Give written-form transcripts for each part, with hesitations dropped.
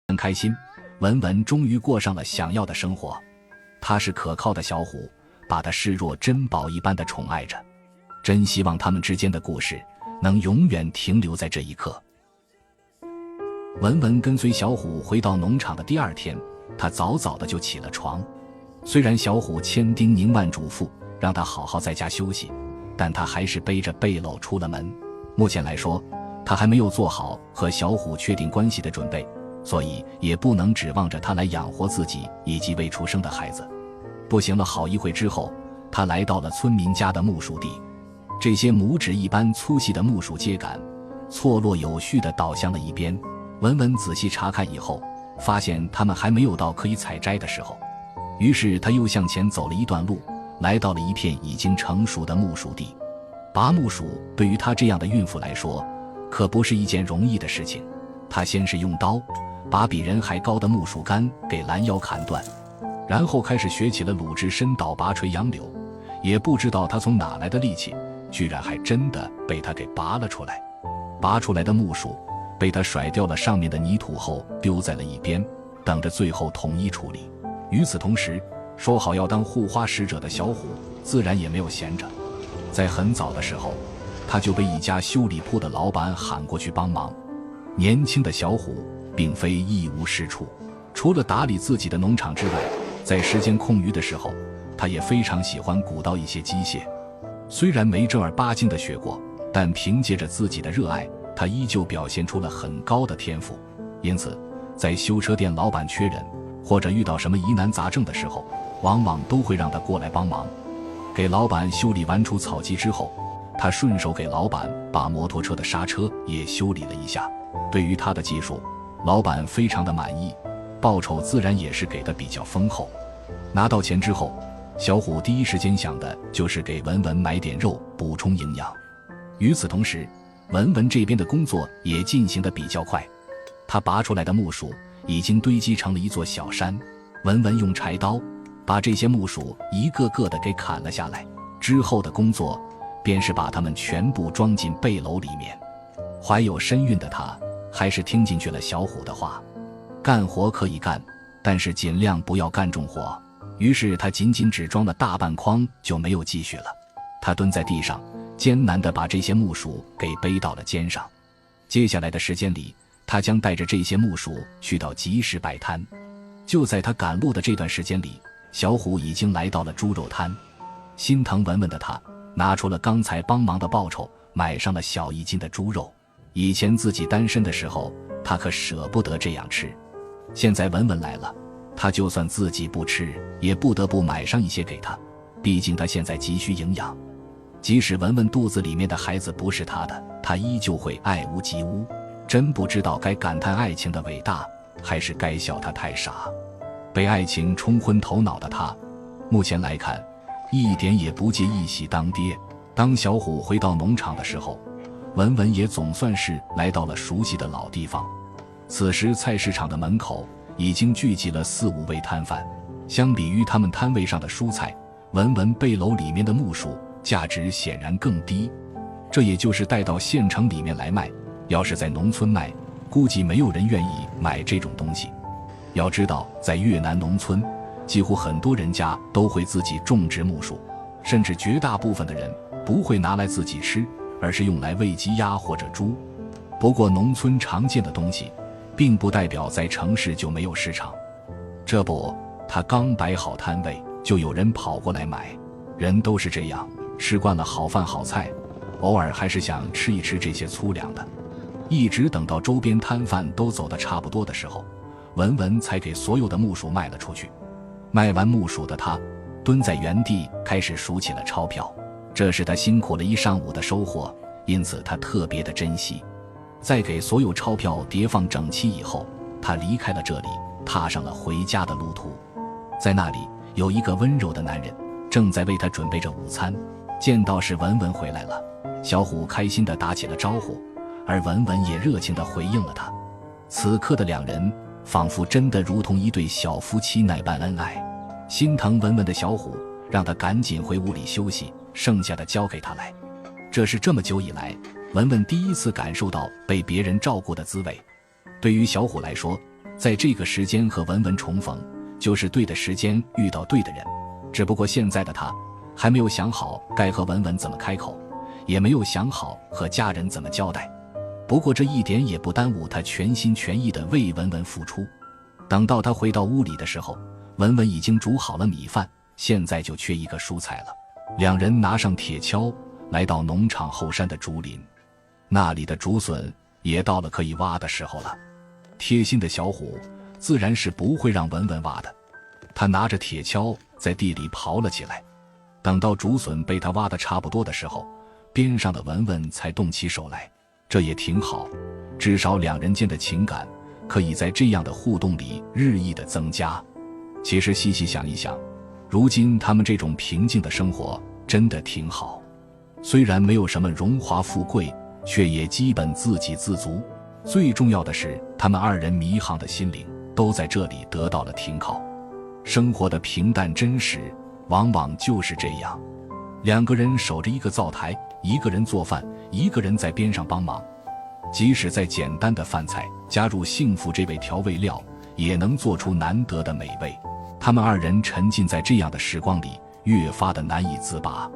很开心，文文终于过上了想要的生活。他是可靠的小虎，把他视若珍宝一般的宠爱着，真希望他们之间的故事能永远停留在这一刻。文文跟随小虎回到农场的第二天，他早早的就起了床。虽然小虎千叮咛万嘱咐让他好好在家休息，但他还是背着背篓出了门。目前来说，他还没有做好和小虎确定关系的准备，所以也不能指望着他来养活自己以及未出生的孩子。步行了好一会之后，他来到了村民家的木薯地。这些拇指一般粗细的木薯秸秆错落有序地倒向了一边。文文仔细查看以后，发现它们还没有到可以采摘的时候，于是他又向前走了一段路，来到了一片已经成熟的木薯地。拔木薯对于她这样的孕妇来说可不是一件容易的事情。她先是用刀把比人还高的木薯干给拦腰砍断，然后开始学起了鲁智深倒拔垂杨柳。也不知道他从哪来的力气，居然还真的被他给拔了出来。拔出来的木薯被他甩掉了上面的泥土后丢在了一边，等着最后统一处理。与此同时，说好要当护花使者的小虎自然也没有闲着。在很早的时候，他就被一家修理铺的老板喊过去帮忙。年轻的小虎并非一无是处，除了打理自己的农场之外，在时间空余的时候，他也非常喜欢鼓捣一些机械。虽然没正儿八经的学过，但凭借着自己的热爱，他依旧表现出了很高的天赋。因此在修车店老板缺人或者遇到什么疑难杂症的时候，往往都会让他过来帮忙。给老板修理完除草机之后，他顺手给老板把摩托车的刹车也修理了一下。对于他的技术，老板非常的满意，报酬自然也是给的比较丰厚。拿到钱之后，小虎第一时间想的就是给文文买点肉补充营养。与此同时，文文这边的工作也进行得比较快。他拔出来的木薯已经堆积成了一座小山，文文用柴刀把这些木薯一个个的给砍了下来，之后的工作便是把它们全部装进背篓里面。怀有身孕的他还是听进去了小虎的话，干活可以干，但是尽量不要干重活。于是他仅仅只装了大半筐就没有继续了。他蹲在地上，艰难地把这些木薯给背到了肩上。接下来的时间里，他将带着这些木薯去到集市摆摊。就在他赶路的这段时间里，小虎已经来到了猪肉摊。心疼文文的他拿出了刚才帮忙的报酬，买上了小1斤的猪肉。以前自己单身的时候，他可舍不得这样吃。现在文文来了，他就算自己不吃，也不得不买上一些给他，毕竟他现在急需营养。即使文文肚子里面的孩子不是他的，他依旧会爱屋及乌。真不知道该感叹爱情的伟大，还是该笑他太傻。被爱情冲昏头脑的他，目前来看一点也不介意喜当爹。当小虎回到农场的时候，文文也总算是来到了熟悉的老地方。此时菜市场的门口已经聚集了4、5位摊贩。相比于他们摊位上的蔬菜，文文背篓里面的木薯价值显然更低。这也就是带到县城里面来卖，要是在农村卖，估计没有人愿意买这种东西。要知道，在越南农村，几乎很多人家都会自己种植木薯，甚至绝大部分的人不会拿来自己吃，而是用来喂鸡鸭或者猪。不过农村常见的东西并不代表在城市就没有市场。这不，他刚摆好摊位，就有人跑过来买。人都是这样，吃惯了好饭好菜，偶尔还是想吃一吃这些粗粮的。一直等到周边摊贩都走得差不多的时候，文文才给所有的木薯卖了出去。卖完木薯的他蹲在原地开始数起了钞票，这是他辛苦了一上午的收获，因此他特别的珍惜。在给所有钞票叠放整齐以后，他离开了这里，踏上了回家的路途。在那里有一个温柔的男人正在为他准备着午餐。见到是文文回来了，小虎开心地打起了招呼，而文文也热情地回应了他。此刻的两人仿佛真的如同一对小夫妻那般恩爱。心疼文文的小虎让他赶紧回屋里休息，剩下的交给他来。这是这么久以来文文第一次感受到被别人照顾的滋味。对于小虎来说，在这个时间和文文重逢，就是对的时间遇到对的人。只不过现在的他还没有想好该和文文怎么开口，也没有想好和家人怎么交代。不过这一点也不耽误他全心全意地为文文付出。等到他回到屋里的时候，文文已经煮好了米饭，现在就缺一个蔬菜了。两人拿上铁锹，来到农场后山的竹林，那里的竹笋也到了可以挖的时候了。贴心的小虎自然是不会让文文挖的，他拿着铁锹在地里刨了起来。等到竹笋被他挖得差不多的时候，边上的文文才动起手来。这也挺好，至少两人间的情感可以在这样的互动里日益的增加。其实细细想一想，如今他们这种平静的生活真的挺好，虽然没有什么荣华富贵，却也基本自给自足。最重要的是，他们二人迷航的心灵都在这里得到了停靠。生活的平淡真实往往就是这样，两个人守着一个灶台，一个人做饭，一个人在边上帮忙。即使再简单的饭菜，加入幸福这味调味料，也能做出难得的美味。他们二人沉浸在这样的时光里，越发的难以自拔。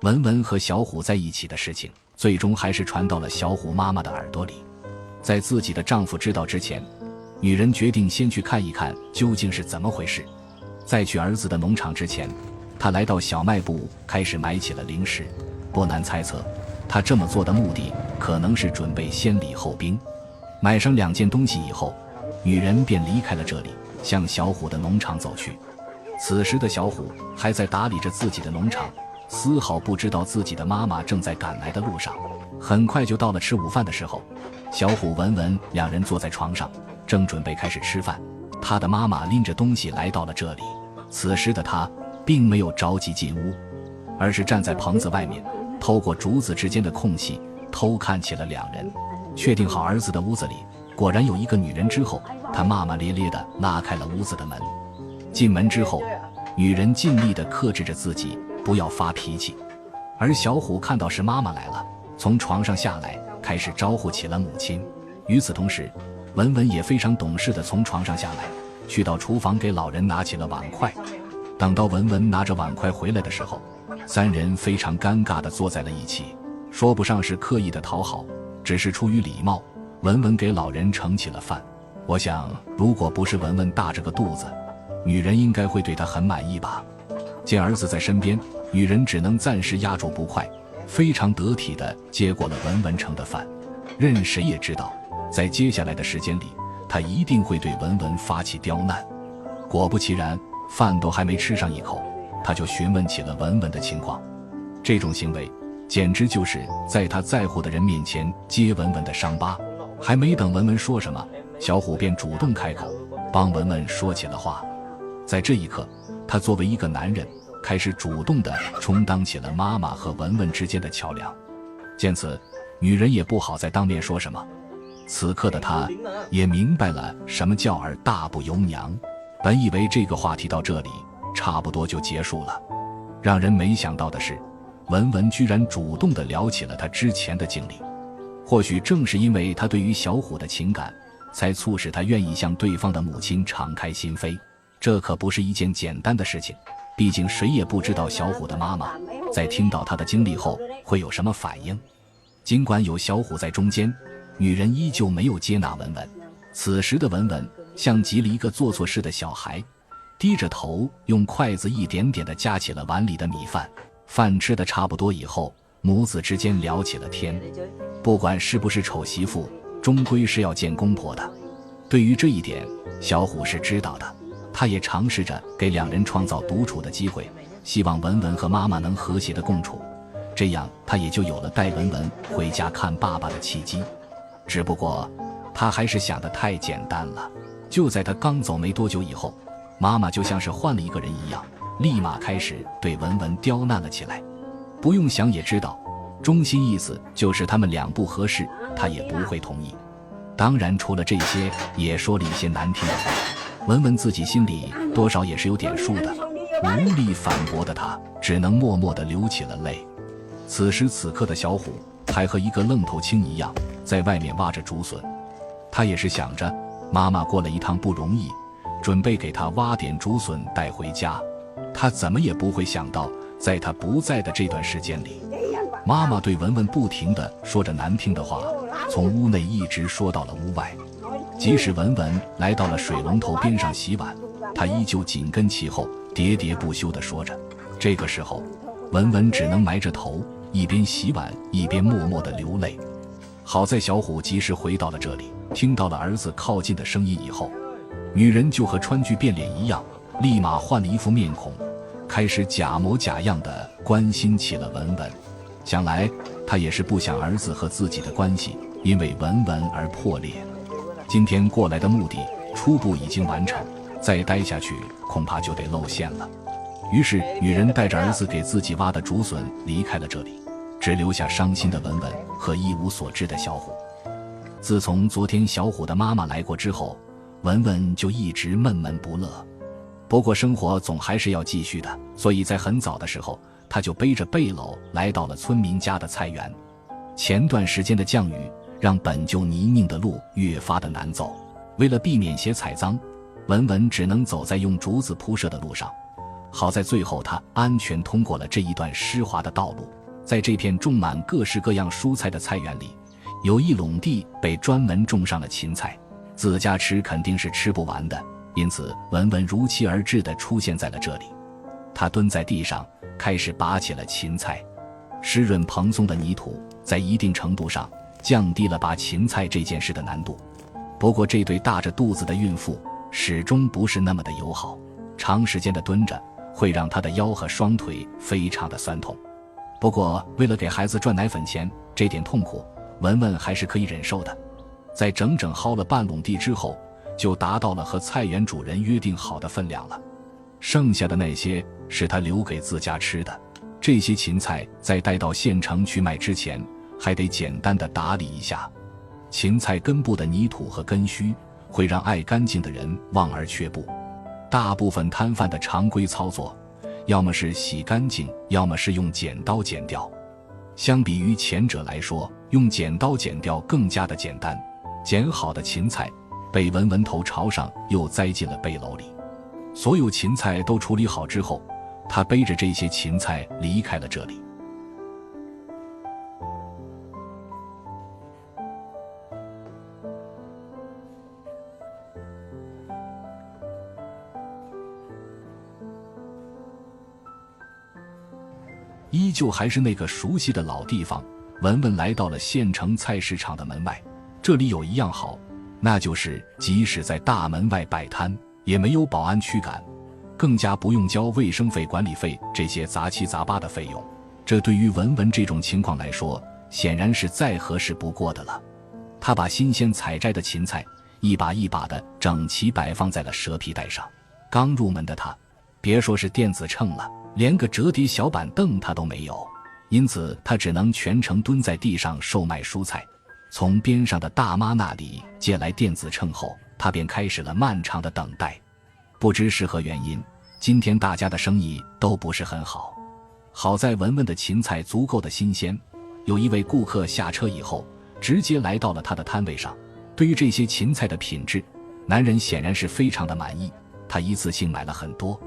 文文和小虎在一起的事情，最终还是传到了小虎妈妈的耳朵里。在自己的丈夫知道之前，女人决定先去看一看究竟是怎么回事。在去儿子的农场之前，她来到小卖部，开始买起了零食。不难猜测，她这么做的目的可能是准备先礼后兵。买上2件东西以后，女人便离开了这里，向小虎的农场走去。此时的小虎还在打理着自己的农场，丝毫不知道自己的妈妈正在赶来的路上。很快就到了吃午饭的时候，小虎、文文两人坐在床上，正准备开始吃饭。他的妈妈拎着东西来到了这里。此时的他并没有着急进屋，而是站在棚子外面，透过竹子之间的空隙偷看起了两人。确定好儿子的屋子里果然有一个女人之后，他骂骂咧咧地拉开了屋子的门。进门之后，女人尽力地克制着自己不要发脾气，而小虎看到是妈妈来了，从床上下来，开始招呼起了母亲。与此同时，文文也非常懂事地从床上下来，去到厨房给老人拿起了碗筷。等到文文拿着碗筷回来的时候，三人非常尴尬地坐在了一起，说不上是刻意的讨好，只是出于礼貌，文文给老人盛起了饭。我想如果不是文文大着个肚子，女人应该会对她很满意吧。见儿子在身边，女人只能暂时压住不快，非常得体地接过了文文盛的饭。任谁也知道，在接下来的时间里，她一定会对文文发起刁难。果不其然，饭都还没吃上一口，她就询问起了文文的情况。这种行为简直就是在她在乎的人面前揭文文的伤疤。还没等文文说什么，小虎便主动开口，帮文文说起了话。在这一刻，他作为一个男人，开始主动地充当起了妈妈和文文之间的桥梁。见此，女人也不好再当面说什么。此刻的她也明白了什么叫儿大不由娘。本以为这个话题到这里差不多就结束了，让人没想到的是，文文居然主动地聊起了她之前的经历。或许正是因为她对于小虎的情感，才促使她愿意向对方的母亲敞开心扉。这可不是一件简单的事情，毕竟谁也不知道小虎的妈妈在听到他的经历后会有什么反应。尽管有小虎在中间，女人依旧没有接纳文文。此时的文文像极了一个做错事的小孩，低着头用筷子一点点地夹起了碗里的米饭。饭吃得差不多以后，母子之间聊起了天。不管是不是丑媳妇，终归是要见公婆的。对于这一点，小虎是知道的。他也尝试着给两人创造独处的机会，希望文文和妈妈能和谐的共处，这样他也就有了带文文回家看爸爸的契机。只不过他还是想得太简单了。就在他刚走没多久以后，妈妈就像是换了一个人一样，立马开始对文文刁难了起来。不用想也知道，中心意思就是他们两不合适，他也不会同意。当然除了这些，也说了一些难听的话。文文自己心里多少也是有点数的，无力反驳的他只能默默地流起了泪。此时此刻的小虎还和一个愣头青一样，在外面挖着竹笋。他也是想着妈妈过了一趟不容易，准备给她挖点竹笋带回家。她怎么也不会想到，在她不在的这段时间里，妈妈对文文不停地说着难听的话，从屋内一直说到了屋外。即使文文来到了水龙头边上洗碗，她依旧紧跟其后，喋喋不休地说着。这个时候，文文只能埋着头，一边洗碗一边默默地流泪。好在小虎及时回到了这里，听到了儿子靠近的声音以后，女人就和川剧变脸一样，立马换了一副面孔，开始假模假样地关心起了文文。想来她也是不想儿子和自己的关系因为文文而破裂。今天过来的目的初步已经完成，再待下去恐怕就得露馅了。于是女人带着儿子给自己挖的竹笋离开了这里，只留下伤心的文文和一无所知的小虎。自从昨天小虎的妈妈来过之后，文文就一直闷闷不乐。不过生活总还是要继续的，所以在很早的时候，他就背着背篓来到了村民家的菜园。前段时间的降雨让本就泥泞的路越发的难走，为了避免鞋踩脏，文文只能走在用竹子铺设的路上。好在最后他安全通过了这一段湿滑的道路。在这片种满各式各样蔬菜的菜园里，有一垄地被专门种上了芹菜，自家吃肯定是吃不完的，因此文文如期而至地出现在了这里。他蹲在地上开始拔起了芹菜，湿润蓬松的泥土在一定程度上降低了拔芹菜这件事的难度。不过这对大着肚子的孕妇始终不是那么的友好，长时间的蹲着会让她的腰和双腿非常的酸痛。不过为了给孩子赚奶粉钱，这点痛苦文文还是可以忍受的。在整整薅了半垄地之后，就达到了和菜园主人约定好的分量了。剩下的那些是他留给自家吃的。这些芹菜在带到县城去卖之前，还得简单的打理一下。芹菜根部的泥土和根须会让爱干净的人望而却步。大部分摊贩的常规操作，要么是洗干净，要么是用剪刀剪掉。相比于前者来说，用剪刀剪掉更加的简单。剪好的芹菜被文文头朝上又栽进了背篓里。所有芹菜都处理好之后，他背着这些芹菜离开了这里。依旧还是那个熟悉的老地方，文文来到了县城菜市场的门外。这里有一样好，那就是即使在大门外摆摊，也没有保安驱赶，更加不用交卫生费、管理费这些杂七杂八的费用。这对于文文这种情况来说，显然是再合适不过的了。他把新鲜采摘的芹菜一把一把的整齐摆放在了蛇皮袋上。刚入门的他，别说是电子秤了，连个折叠小板凳他都没有，因此他只能全程蹲在地上售卖蔬菜。从边上的大妈那里借来电子秤后，他便开始了漫长的等待。不知是何原因，今天大家的生意都不是很好。好在文文的芹菜足够的新鲜，有一位顾客下车以后直接来到了他的摊位上。对于这些芹菜的品质，男人显然是非常的满意，他一次性买了很多。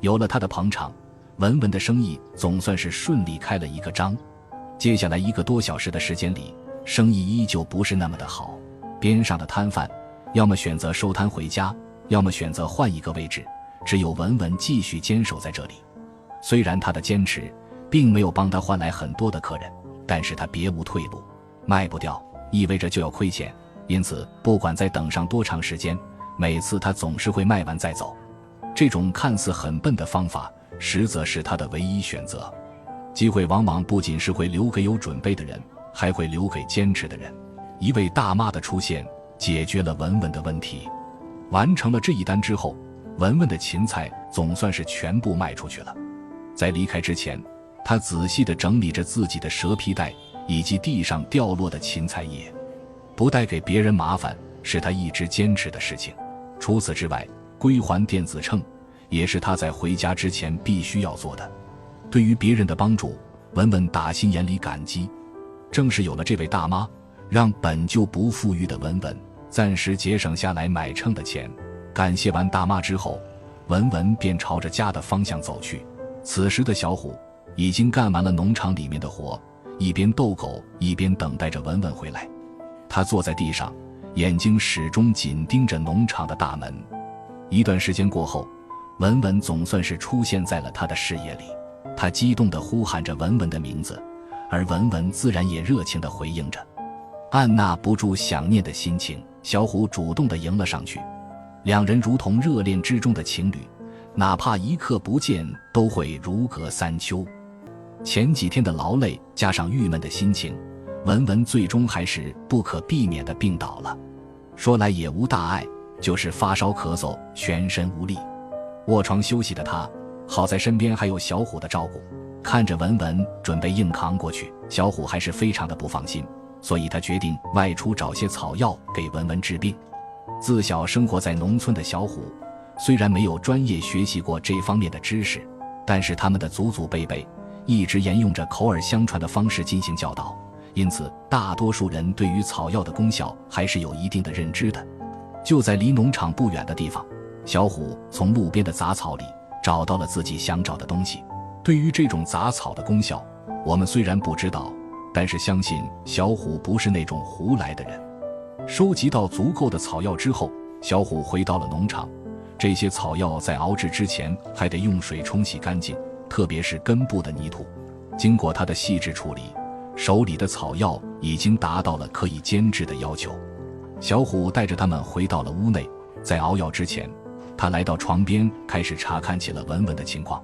有了他的捧场，文文的生意总算是顺利开了一个张。接下来1个多小时的时间里，生意依旧不是那么的好。边上的摊贩要么选择收摊回家，要么选择换一个位置，只有文文继续坚守在这里。虽然他的坚持并没有帮他换来很多的客人，但是他别无退路。卖不掉意味着就要亏钱，因此不管再等上多长时间，每次他总是会卖完再走。这种看似很笨的方法，实则是他的唯一选择。机会往往不仅是会留给有准备的人，还会留给坚持的人。一位大妈的出现解决了文文的问题。完成了这一单之后，文文的芹菜总算是全部卖出去了。在离开之前，他仔细地整理着自己的蛇皮袋以及地上掉落的芹菜叶。不带给别人麻烦是他一直坚持的事情。除此之外，归还电子秤也是他在回家之前必须要做的。对于别人的帮助，文文打心眼里感激。正是有了这位大妈，让本就不富裕的文文暂时节省下来买秤的钱。感谢完大妈之后，文文便朝着家的方向走去。此时的小虎已经干完了农场里面的活，一边逗狗一边等待着文文回来。他坐在地上，眼睛始终紧盯着农场的大门。一段时间过后，文文总算是出现在了他的视野里。他激动地呼喊着文文的名字，而文文自然也热情地回应着。按捺不住想念的心情，小虎主动地迎了上去。两人如同热恋之中的情侣，哪怕一刻不见都会如隔三秋。前几天的劳累加上郁闷的心情，文文最终还是不可避免地病倒了。说来也无大碍，就是发烧咳嗽，全身无力。卧床休息的他，好在身边还有小虎的照顾。看着文文准备硬扛过去，小虎还是非常的不放心，所以他决定外出找些草药给文文治病。自小生活在农村的小虎，虽然没有专业学习过这方面的知识，但是他们的祖祖辈辈一直沿用着口耳相传的方式进行教导，因此大多数人对于草药的功效还是有一定的认知的。就在离农场不远的地方，小虎从路边的杂草里找到了自己想找的东西。对于这种杂草的功效，我们虽然不知道，但是相信小虎不是那种胡来的人。收集到足够的草药之后，小虎回到了农场。这些草药在熬制之前还得用水冲洗干净，特别是根部的泥土。经过他的细致处理，手里的草药已经达到了可以煎制的要求。小虎带着他们回到了屋内，在熬药之前，他来到床边开始查看起了文文的情况。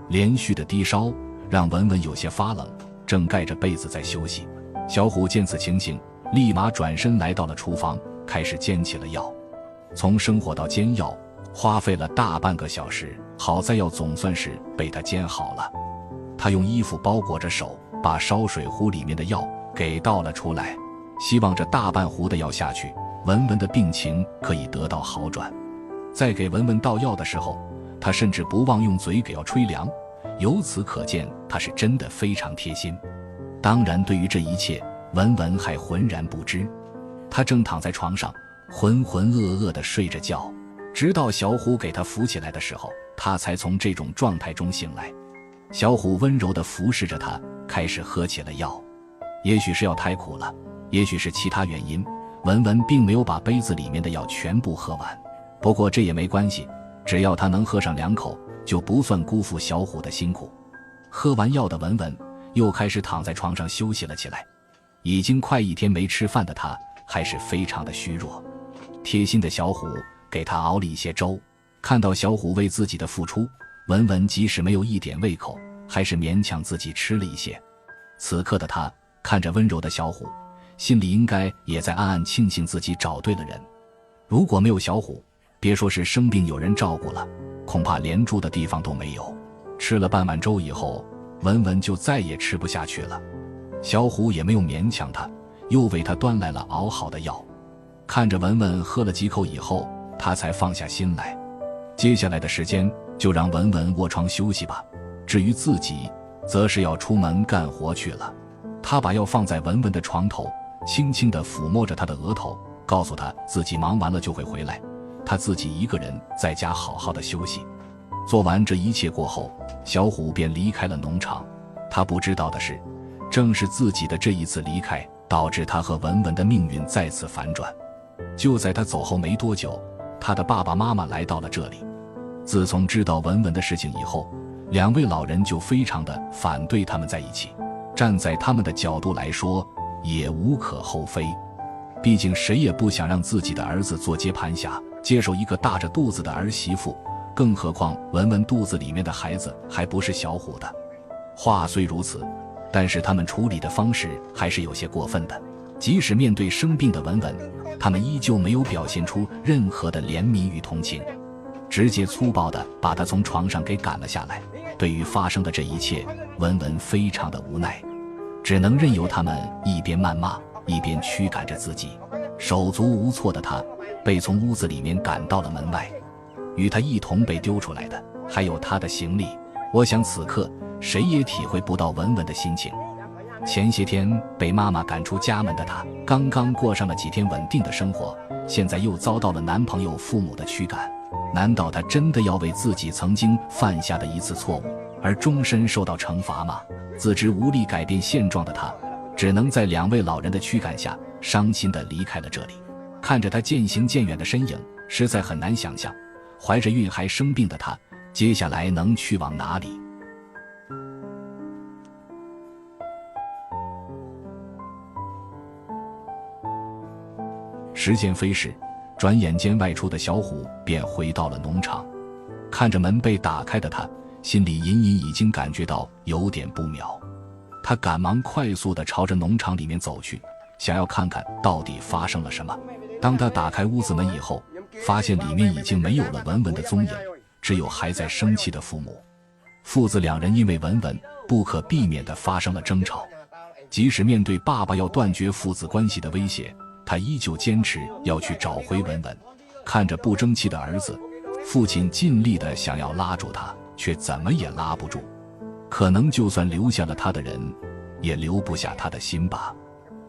连续的低烧让文文有些发冷，正盖着被子在休息。小虎见此情形，立马转身来到了厨房，开始煎起了药。从生火到煎药花费了大半个小时，好在药总算是被他煎好了。他用衣服包裹着手，把烧水壶里面的药给倒了出来，希望这大半壶的药下去，文文的病情可以得到好转。在给文文倒药的时候，他甚至不忘用嘴给药吹凉，由此可见他是真的非常贴心。当然对于这一切，文文还浑然不知。他正躺在床上浑浑噩噩地睡着觉，直到小虎给他扶起来的时候，他才从这种状态中醒来。小虎温柔地服侍着他，开始喝起了药。也许是药太苦了，也许是其他原因，文文并没有把杯子里面的药全部喝完。不过这也没关系，只要他能喝上2口，就不算辜负小虎的辛苦。喝完药的文文又开始躺在床上休息了起来。已经快1天没吃饭的他还是非常的虚弱。贴心的小虎给他熬了一些粥，看到小虎为自己的付出，文文即使没有一点胃口，还是勉强自己吃了一些。此刻的他看着温柔的小虎，心里应该也在暗暗庆幸自己找对了人。如果没有小虎，别说是生病有人照顾了，恐怕连住的地方都没有。吃了半碗粥以后，文文就再也吃不下去了。小虎也没有勉强他，又为他端来了熬好的药。看着文文喝了几口以后，他才放下心来。接下来的时间就让文文卧床休息吧，至于自己则是要出门干活去了。他把药放在文文的床头，轻轻地抚摸着他的额头，告诉他自己忙完了就会回来，他自己一个人在家好好的休息。做完这一切过后，小虎便离开了农场。他不知道的是，正是自己的这一次离开，导致他和文文的命运再次反转。就在他走后没多久，他的爸爸妈妈来到了这里。自从知道文文的事情以后，2位老人就非常的反对他们在一起。站在他们的角度来说，也无可厚非。毕竟谁也不想让自己的儿子做接盘侠，接受一个大着肚子的儿媳妇，更何况文文肚子里面的孩子还不是小虎的。话虽如此，但是他们处理的方式还是有些过分的。即使面对生病的文文，他们依旧没有表现出任何的怜悯与同情，直接粗暴地把他从床上给赶了下来。对于发生的这一切，文文非常的无奈，只能任由他们一边谩骂，一边驱赶着自己。手足无措的他被从屋子里面赶到了门外，与他一同被丢出来的还有他的行李。我想此刻谁也体会不到文文的心情。前些天被妈妈赶出家门的她，刚刚过上了几天稳定的生活，现在又遭到了男朋友父母的驱赶。难道她真的要为自己曾经犯下的一次错误而终身受到惩罚吗？自知无力改变现状的她，只能在2位老人的驱赶下，伤心地离开了这里。看着她渐行渐远的身影，实在很难想象，怀着孕还生病的她，接下来能去往哪里？时间飞逝，转眼间外出的小虎便回到了农场。看着门被打开的他，心里隐隐已经感觉到有点不妙。他赶忙快速地朝着农场里面走去，想要看看到底发生了什么。当他打开屋子门以后，发现里面已经没有了文文的踪影，只有还在生气的父母。父子2人因为文文不可避免地发生了争吵，即使面对爸爸要断绝父子关系的威胁，他依旧坚持要去找回文文。看着不争气的儿子，父亲尽力地想要拉住他，却怎么也拉不住。可能就算留下了他的人，也留不下他的心吧。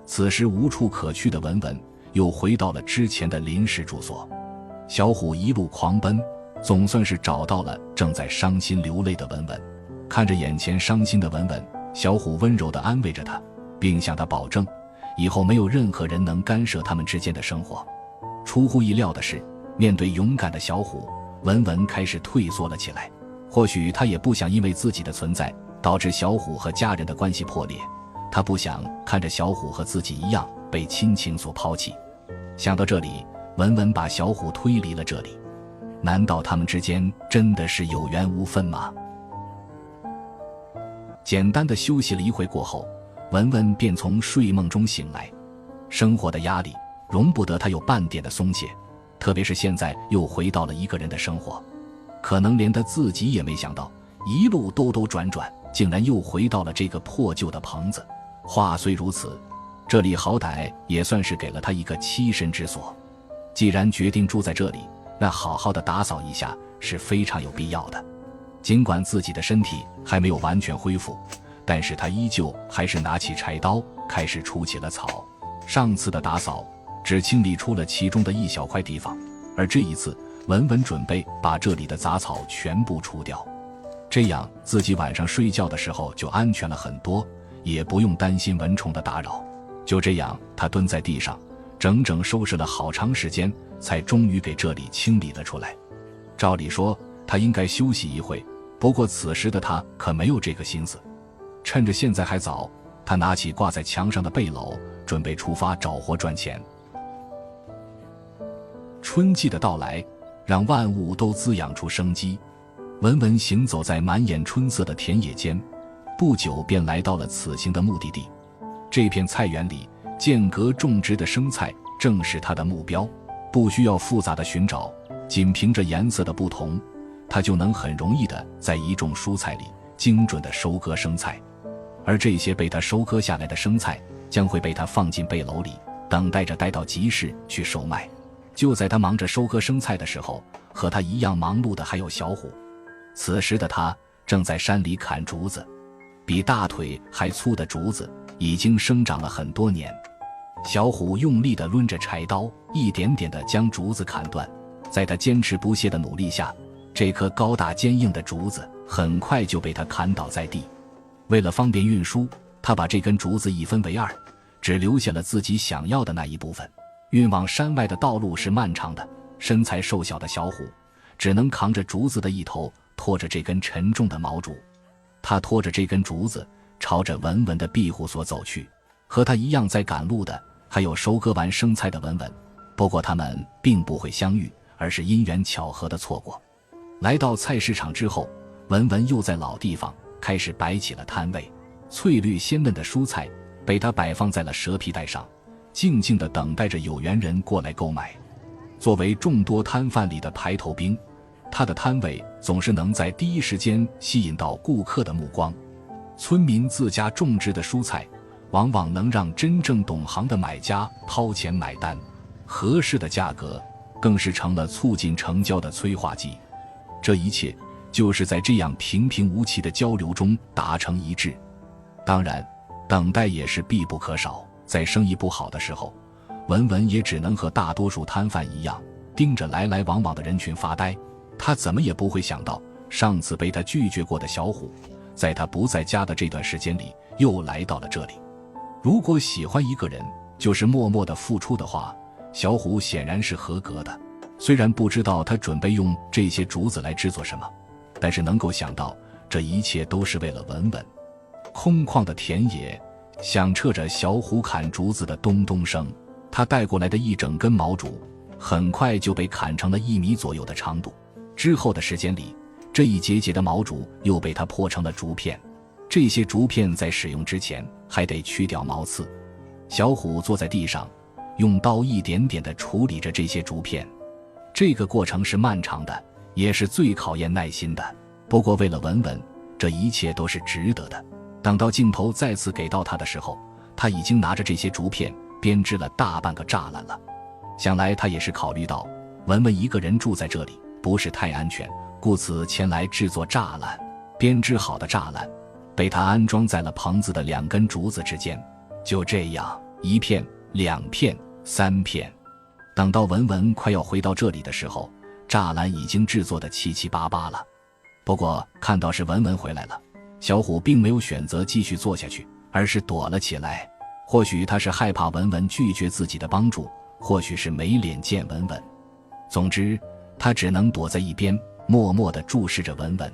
此时无处可去的文文又回到了之前的临时住所。小虎一路狂奔，总算是找到了正在伤心流泪的文文。看着眼前伤心的文文，小虎温柔地安慰着他，并向他保证以后没有任何人能干涉他们之间的生活。出乎意料的是，面对勇敢的小虎，文文开始退缩了起来。或许他也不想因为自己的存在导致小虎和家人的关系破裂，他不想看着小虎和自己一样被亲情所抛弃。想到这里，文文把小虎推离了这里。难道他们之间真的是有缘无分吗？简单的休息了一会过后，文文便从睡梦中醒来。生活的压力容不得他有半点的松懈，特别是现在又回到了一个人的生活。可能连他自己也没想到，一路兜兜转转，竟然又回到了这个破旧的棚子。话虽如此，这里好歹也算是给了他一个栖身之所。既然决定住在这里，那好好的打扫一下是非常有必要的。尽管自己的身体还没有完全恢复，但是他依旧还是拿起柴刀开始除起了草。上次的打扫只清理出了其中的一小块地方，而这一次文文准备把这里的杂草全部除掉，这样自己晚上睡觉的时候就安全了很多，也不用担心蚊虫的打扰。就这样，他蹲在地上整整收拾了好长时间，才终于给这里清理了出来。照理说他应该休息一会，不过此时的他可没有这个心思。趁着现在还早，他拿起挂在墙上的背篓，准备出发找活赚钱。春季的到来让万物都滋养出生机。文文行走在满眼春色的田野间，不久便来到了此行的目的地。这片菜园里间隔种植的生菜正是他的目标，不需要复杂的寻找，仅凭着颜色的不同，他就能很容易地在一众蔬菜里精准地收割生菜。而这些被他收割下来的生菜将会被他放进背篓里，等待着带到集市去售卖。就在他忙着收割生菜的时候，和他一样忙碌的还有小虎。此时的他正在山里砍竹子，比大腿还粗的竹子已经生长了很多年。小虎用力地抡着柴刀，一点点地将竹子砍断。在他坚持不懈的努力下，这棵高大坚硬的竹子很快就被他砍倒在地。为了方便运输，他把这根竹子一分为二，只留下了自己想要的那一部分。运往山外的道路是漫长的，身材瘦小的小虎只能扛着竹子的一头，拖着这根沉重的毛竹。他拖着这根竹子朝着文文的庇护所走去。和他一样在赶路的还有收割完生菜的文文，不过他们并不会相遇，而是因缘巧合的错过。来到菜市场之后，文文又在老地方开始摆起了摊位。翠绿鲜嫩的蔬菜被他摆放在了蛇皮袋上，静静地等待着有缘人过来购买。作为众多摊贩里的排头兵，他的摊位总是能在第一时间吸引到顾客的目光。村民自家种植的蔬菜往往能让真正懂行的买家掏钱买单，合适的价格更是成了促进成交的催化剂。这一切就是在这样平平无奇的交流中达成一致。当然，等待也是必不可少。在生意不好的时候，文文也只能和大多数摊贩一样，盯着来来往往的人群发呆。他怎么也不会想到，上次被他拒绝过的小虎，在他不在家的这段时间里又来到了这里。如果喜欢一个人就是默默的付出的话，小虎显然是合格的。虽然不知道他准备用这些竹子来制作什么，但是能够想到这一切都是为了文文。空旷的田野响彻着小虎砍竹子的咚咚声，他带过来的一整根毛竹很快就被砍成了1米左右的长度。之后的时间里，这一节节的毛竹又被他破成了竹片。这些竹片在使用之前还得去掉毛刺。小虎坐在地上，用刀一点点地处理着这些竹片。这个过程是漫长的，也是最考验耐心的。不过为了文文，这一切都是值得的。等到镜头再次给到他的时候，他已经拿着这些竹片编织了大半个栅栏了。想来他也是考虑到文文一个人住在这里不是太安全，故此前来制作栅栏。编织好的栅栏被他安装在了棚子的2根竹子之间。就这样，1片、2片、3片。等到文文快要回到这里的时候，栅栏已经制作得七七八八了。不过看到是文文回来了，小虎并没有选择继续做下去，而是躲了起来。或许他是害怕文文拒绝自己的帮助，或许是没脸见文文。总之，他只能躲在一边，默默地注视着文文。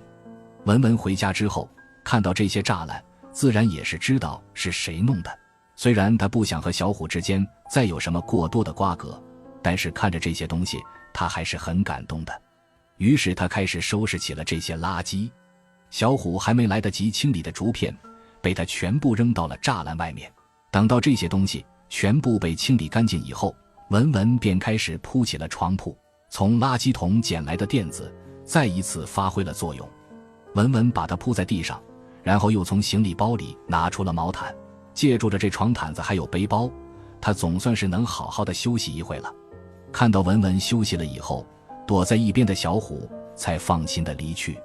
文文回家之后，看到这些栅栏，自然也是知道是谁弄的。虽然他不想和小虎之间再有什么过多的瓜葛，但是看着这些东西，他还是很感动的。于是他开始收拾起了这些垃圾。小虎还没来得及清理的竹片，被他全部扔到了栅栏外面。等到这些东西全部被清理干净以后，文文便开始铺起了床铺。从垃圾桶捡来的垫子再一次发挥了作用。文文把它铺在地上，然后又从行李包里拿出了毛毯。借助着这床毯子还有背包，他总算是能好好的休息一会了。看到文文休息了以后，躲在一边的小虎才放心的离去。